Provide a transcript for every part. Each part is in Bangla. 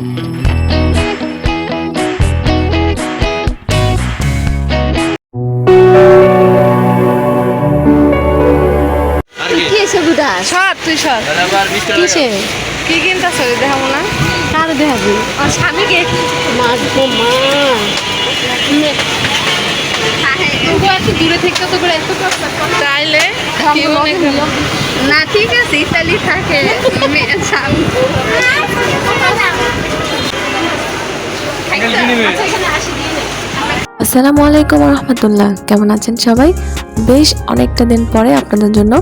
কি কিনতাছ দেখাবো না কার দেখাবি স্বামীকে এত দূরে থেকে তো করে এত চাইলে না ঠিক আছে ইতালি থাকে আসসালামু আলাইকুম রহমতুল্লাহ। কেমন আছেন সবাই? বেশ অনেকটা দিন পরে আপনাদের জন্য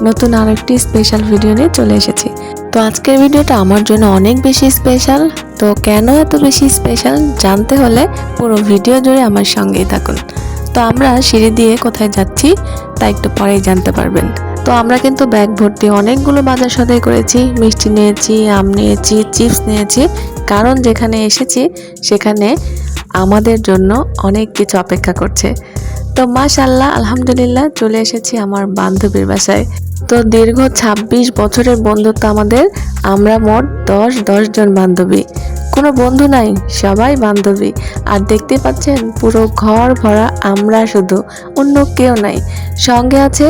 নতুন আরো একটি স্পেশাল ভিডিও নিয়ে চলে এসেছি। তো আজকের ভিডিওটা আমার জন্য অনেক বেশি স্পেশাল। তো কেন এত বেশি স্পেশাল জানতে হলে পুরো ভিডিও জুড়ে আমার সঙ্গেই থাকুন। তো আমরা সিঁড়ি দিয়ে কোথায় যাচ্ছি তা একটু পরেই জানতে পারবেন। তো আমরা কিন্তু ব্যাগ ভর্তি অনেকগুলো বাজার সদাই করেছি, মিষ্টি নিয়েছি, আম নিয়েছি, চিপস নিয়েছি, কারণ যেখানে এসেছি সেখানে আমাদের জন্য অনেক কিছু অপেক্ষা করছে। তো মাশাআল্লাহ আলহামদুলিল্লাহ চলে এসেছি আমার বান্ধবীর বাসায়। তো দীর্ঘ 26 বছরের বন্ধুত্ব আমাদের। আমরা মোট 10 জন বান্ধবী, কোনো বন্ধু নাই, সবাই বান্ধবী। আর দেখতে পাচ্ছেন পুরো ঘর ভরা আমরা, শুধু অন্য কেউ নাই। সঙ্গে আছে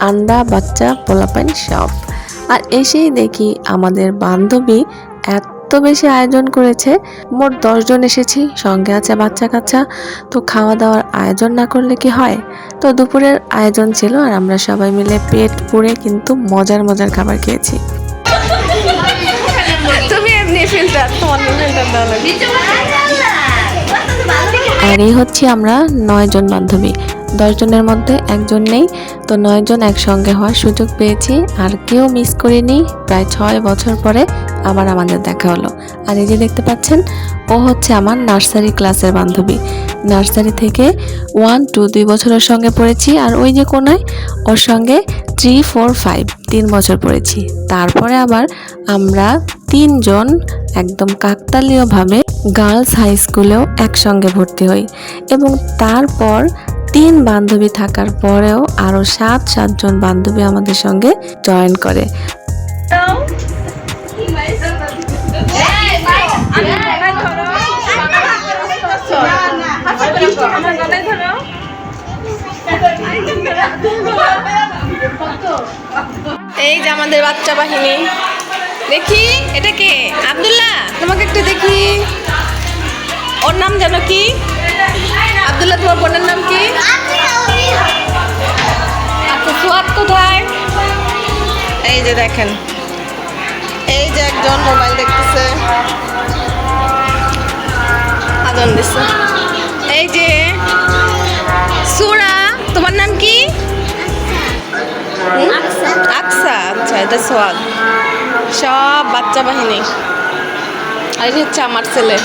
আন্ডা, বাচ্চা, পোলাপাইন সব। আর এসেই দেখি আমাদের বান্ধবী এত বেশি আয়োজন করেছে। মোট 10 জন এসেছি, সঙ্গে আছে বাচ্চা কাচ্চা। তো খাওয়া দাওয়ার আয়োজন না করলে কি হয়? তো দুপুরের আয়োজন ছিল আর আমরা সবাই মিলে পেট পুড়ে কিন্তু মজার মজার খাবার খেয়েছি। আর এই হচ্ছে আমরা 9 জন বান্ধবী। 10 জনের মধ্যে একজন নেই, তো 9 জন একসঙ্গে হওয়ার সুযোগ পেয়েছি। আর কেউ মিস করিনি। প্রায় 6 বছর পরে আবার আমাদের দেখা হলো। আর এই যে দেখতে পাচ্ছেন, ও হচ্ছে আমার নার্সারি ক্লাসের বান্ধবী। নার্সারি থেকে 1, 2, 2 বছরের সঙ্গে পড়েছি। আর ওই যে কোনায় ওর সঙ্গে 3, 4, 5 3 বছর পড়েছি। তারপরে আবার আমরা 3 জন একদম কাকতালীয়ভাবে গার্লস হাই স্কুলেও একসঙ্গে ভর্তি হই। এবং তারপর 3 বান্ধবী থাকার পরেও আরও 7 জন বান্ধবী আমাদের সঙ্গে জয়েন করে। এই যে আমাদের বাচ্চা বাহিনী, দেখি এটা কে? আব্দুল্লাহ, তোমাকে একটু দেখি। ওর নাম জানো কি? আব্দুল্লাহ, তোমার বোনের নাম কি? আচ্ছা, সুয়াদ কোথায়? এই যে দেখেন, এই যে একজন মোবাইল দেখতেছে, আদন দিচ্ছে। এই যে সুরা, তোমার নাম কি? আকসা। আচ্ছা, এটা সোয়াদ। সব বাচ্চা বাহিনী। আর এটা হচ্ছে আমার ছেলে।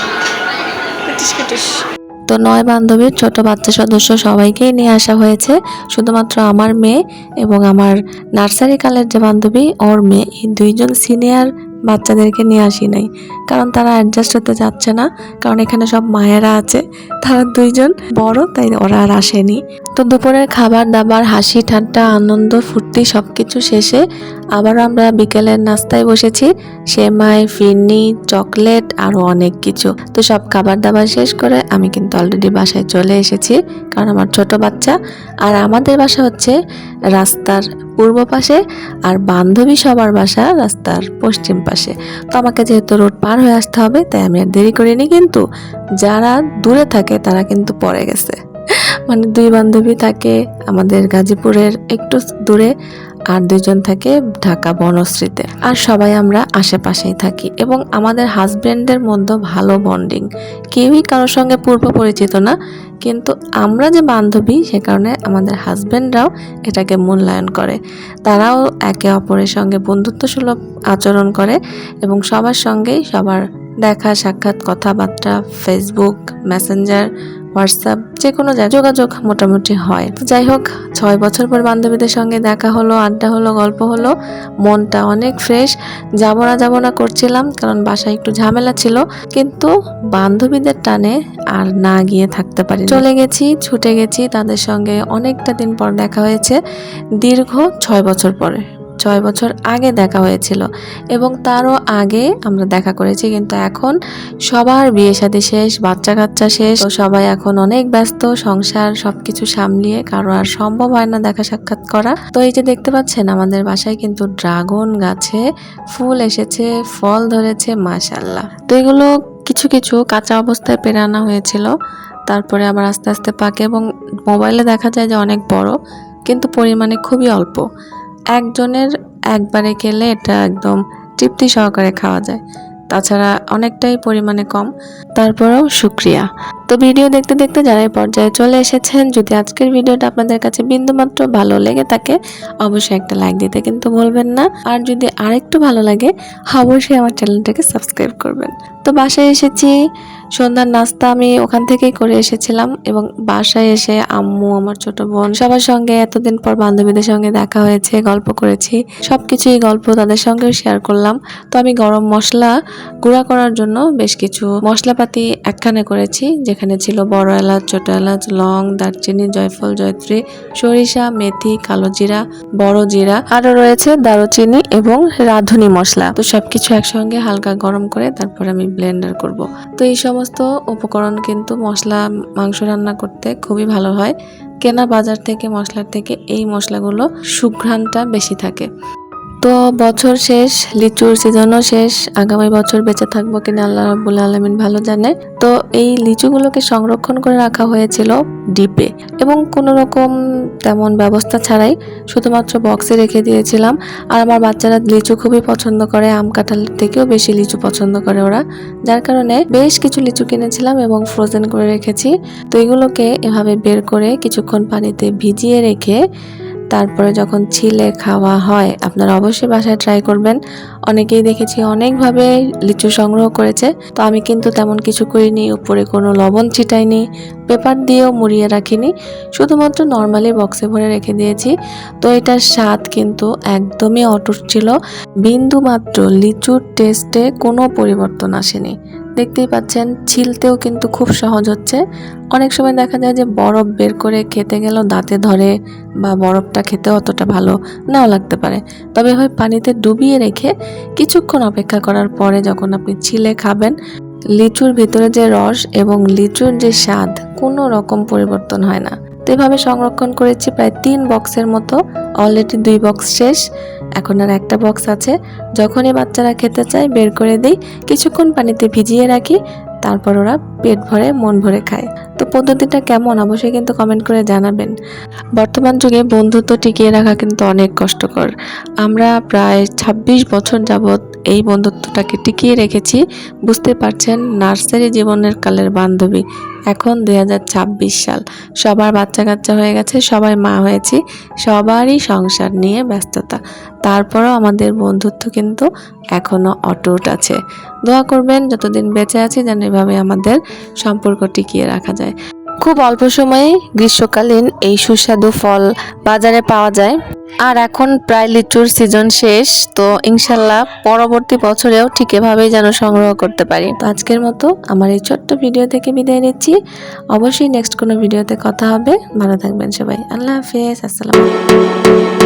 তো 9 বান্ধবীর ছোট বাচ্চা সদস্য সবাইকেই নিয়ে আসা হয়েছে। শুধুমাত্র আমার মেয়ে এবং আমার নার্সারি কালের যে বান্ধবী ওর মেয়ে, এই 2 জন সিনিয়র বাচ্চাদেরকে নিয়ে আসি নাই, কারণ তারা অ্যাডজাস্ট হতে যাচ্ছে না। কারণ এখানে সব মায়েরা আছে, তারা 2 জন বড়, তাই ওরা আর আসেনি। তো দুপুরের খাবার দাবার, হাসি ঠাট্টা, আনন্দ ফুর্তি সবকিছু শেষে আবার আমরা বিকেলের নাস্তায় বসেছি। সেমাই, ফিরনি, চকলেট আরও অনেক কিছু। তো সব খাবার দাবার শেষ করে আমি কিন্তু অলরেডি বাসায় চলে এসেছি, কারণ আমার ছোট বাচ্চা। আর আমাদের বাসা হচ্ছে রাস্তার পূর্ব পাশে, আর বান্ধবী সবার বাসা রাস্তার পশ্চিম পাশে। তো আমাকে যেহেতু রোড পার হয়ে আসতে হবে, তাই আমি আর দেরি করিনি। কিন্তু যারা দূরে থাকে তারা কিন্তু পড়ে গেছে। মানে 2 বান্ধবী থাকে আমাদের গাজীপুরের একটু দূরে, আর 2 জন থাকে ঢাকা বনশ্রীতে। আর সবাই আমরা আশেপাশেই থাকি এবং আমাদের হাজব্যান্ডের মধ্যে ভালো বন্ডিং। কেউই কারোর সঙ্গে পূর্ব পরিচিত না, কিন্তু আমরা যে বান্ধবী সে কারণে আমাদের হাজব্যান্ডরাও এটাকে মূল্যায়ন করে। তারাও একে অপরের সঙ্গে বন্ধুত্বসুলভ আচরণ করে এবং সবার সঙ্গেই সবার দেখা সাক্ষাৎ, কথাবার্তা, ফেসবুক, মেসেঞ্জার, হোয়াটসঅ্যাপ, যে কোনো যোগাযোগ মোটামুটি হয়। যাই হোক, 6 বছর পর বান্ধবীদের সঙ্গে দেখা হলো, আড্ডা হলো, গল্প হলো, মনটা অনেক ফ্রেশ। যাব না করছিলাম, কারণ বাসায় একটু ঝামেলা ছিল, কিন্তু বান্ধবীদের টানে আর না গিয়ে থাকতে পারি। চলে গেছি, ছুটে গেছি তাদের সঙ্গে। অনেকটা দিন পর দেখা হয়েছে, দীর্ঘ 6 বছর পরে। 6 বছর আগে দেখা হয়েছিল এবং তারও আগে আমরা দেখা করেছি, কিন্তু এখন সবার বিয়ে শাদী শেষ, বাচ্চা কাচ্চা শেষ, তো সবাই এখন অনেক ব্যস্ত, সংসার সবকিছু সামলিয়ে কারো আর সম্ভব হয় না দেখা সাক্ষাৎ করা। তো এই যে দেখতে পাচ্ছেন আমাদের বাসায় কিন্তু ড্রাগন গাছে ফুল এসেছে, ফল ধরেছে, মাশাআল্লাহ। তো এগুলো কিছু কিছু কাঁচা অবস্থায় পেরে আনা হয়েছিল, তারপরে আবার আস্তে আস্তে পাকে এবং মোবাইলে দেখা যায় যে অনেক বড়, কিন্তু পরিমাণে খুবই অল্প। একজনের একবারে খেলে এটা একদম তৃপ্তি সহকারে খাওয়া যায়, তাছাড়া অনেকটাই পরিমাণে কম। তারপরেও শুকরিয়া। তো ভিডিও দেখতে দেখতে যারা এই পর্যায়ে চলে এসেছেন, যদি আজকের ভিডিওটা আপনাদের কাছে বিন্দুমাত্র ভালো লেগে থাকে অবশ্যই একটা লাইক দিতে কিন্তু ভুলবেন না, আর যদি আরেকটু ভালো লাগে অবশ্যই আমার চ্যানেলটাকে সাবস্ক্রাইব করবেন। তো বাসায় এসেছি, সন্ধ্যার নাস্তা আমি ওখান থেকেই করে এসেছিলাম এবং বাসায় এসে আম্মু, আমার ছোট বোন সবার সঙ্গে এতদিন পর বান্ধবীদের সঙ্গে দেখা হয়েছে, গল্প করেছি, সবকিছুই গল্প তাদের সঙ্গেও শেয়ার করলাম। তো আমি গরম মশলা গুঁড়া করার জন্য বেশ কিছু মশলাপাতি একখানে করেছি, যেখানে ছিল বড় এলাচ, ছোট এলাচ, লং, দারচিনি, জয়ফল, জয়ত্রী, সরিষা, মেথি, কালো জিরা, বড় জিরা, আরও রয়েছে দারুচিনি এবং রাঁধুনি মশলা। তো সবকিছু একসঙ্গে হালকা গরম করে তারপর আমি ব্লেন্ডার করব। তো এই সমস্ত উপকরণ কিন্তু মশলা মাংস রান্না করতে খুবই ভালো হয়। কেনা বাজার থেকে মশলার থেকে এই মশলাগুলো সুঘ্রাণটা বেশি থাকে। তো বছর শেষ, লিচুর সিজনও শেষ, আগামী বছর বেঁচে থাকবো কিনা আল্লাহ রাব্বুল আলামিন ভালো জানে। তো এই লিচুগুলোকে সংরক্ষণ করে রাখা হয়েছিল ডিপে এবং কোনো রকম তেমন ব্যবস্থা ছাড়াই শুধুমাত্র বক্সে রেখে দিয়েছিলাম। আর আমার বাচ্চারা লিচু খুবই পছন্দ করে, আম কাঁঠালের থেকেও বেশি লিচু পছন্দ করে ওরা, যার কারণে বেশ কিছু লিচু কিনেছিলাম এবং ফ্রোজেন করে রেখেছি। তো এগুলোকে এভাবে বের করে কিছুক্ষণ পানিতে ভিজিয়ে রেখে তারপরে যখন ছিলে খাওয়া হয়, আপনারা অবশ্যই বাসায় ট্রাই করবেন। অনেকেই দেখেছি অনেকভাবে লিচু সংগ্রহ করেছে, তো আমি কিন্তু তেমন কিছু করিনি, উপরে কোনো লবণ ছিটাইনি, পেপার দিয়েও মুড়িয়ে রাখিনি, শুধুমাত্র নর্মালি বক্সে ভরে রেখে দিয়েছি। তো এটার স্বাদ কিন্তু একদমই অটুট ছিল, বিন্দু মাত্র লিচুর টেস্টে কোনো পরিবর্তন আসেনি। দেখতেই পাচ্ছেন ছিলতেও কিন্তু খুব সহজ হচ্ছে। অনেক সময় দেখা যায় যে বরফ বের করে খেতে গেলেও দাঁতে ধরে বা বরফটা খেতে অতটা ভালো নাও লাগতে পারে, তবে হয় পানিতে ডুবিয়ে রেখে কিছুক্ষণ অপেক্ষা করার পরে যখন আপনি ছিলে খাবেন, লিচুর ভিতরে যে রস এবং লিচুর যে স্বাদ কোনো রকম পরিবর্তন হয় না। তো এভাবে সংরক্ষণ করেছি প্রায় 3 বক্সের মতো, অলরেডি 2 বক্স শেষ, এখন আর একটা বক্স আছে। যখনই বাচ্চারা খেতে চায় বের করে দিই, কিছুক্ষণ পানিতে ভিজিয়ে রাখি, তারপর ওরা পেট ভরে মন ভরে খায়। তো পদ্ধতিটা কেমন অবশ্যই কিন্তু কমেন্ট করে জানাবেন। বর্তমান যুগে বন্ধুত্ব টিকিয়ে রাখা কিন্তু অনেক কষ্টকর। আমরা প্রায় 26 বছর যাবৎ এই বন্ধুত্বটাকে টিকিয়ে রেখেছি। বুঝতে পারছেন, নার্সারি জীবনের কালের বান্ধবী, এখন 2026 সাল, সবার বাচ্চা কাচ্চা হয়ে গেছে, সবাই মা হয়েছি, সবারই সংসার নিয়ে ব্যস্ততা, তারপরও আমাদের বন্ধুত্ব কিন্তু এখনো অটুট আছে। দোয়া করবেন যতদিন বেঁচে আছি যেন এভাবে আমাদের সম্পর্ক টিকিয়ে রাখা যায়। খুব অল্প সময়ে গ্রীষ্মকালীন এই সুস্বাদু ফল বাজারে পাওয়া যায়, আর এখন প্রায় লিচুর সিজন শেষ, তো ইনশাল্লাহ পরবর্তী বছরেও ঠিক এভাবেই যেন সংগ্রহ করতে পারি। তো আজকের মতো আমার এই ছোট্ট ভিডিও থেকে বিদায় নিচ্ছি। অবশ্যই নেক্সট কোনো ভিডিওতে কথা হবে। ভালো থাকবেন সবাই, আল্লাহ হাফেজ, আসসালামু আলাইকুম।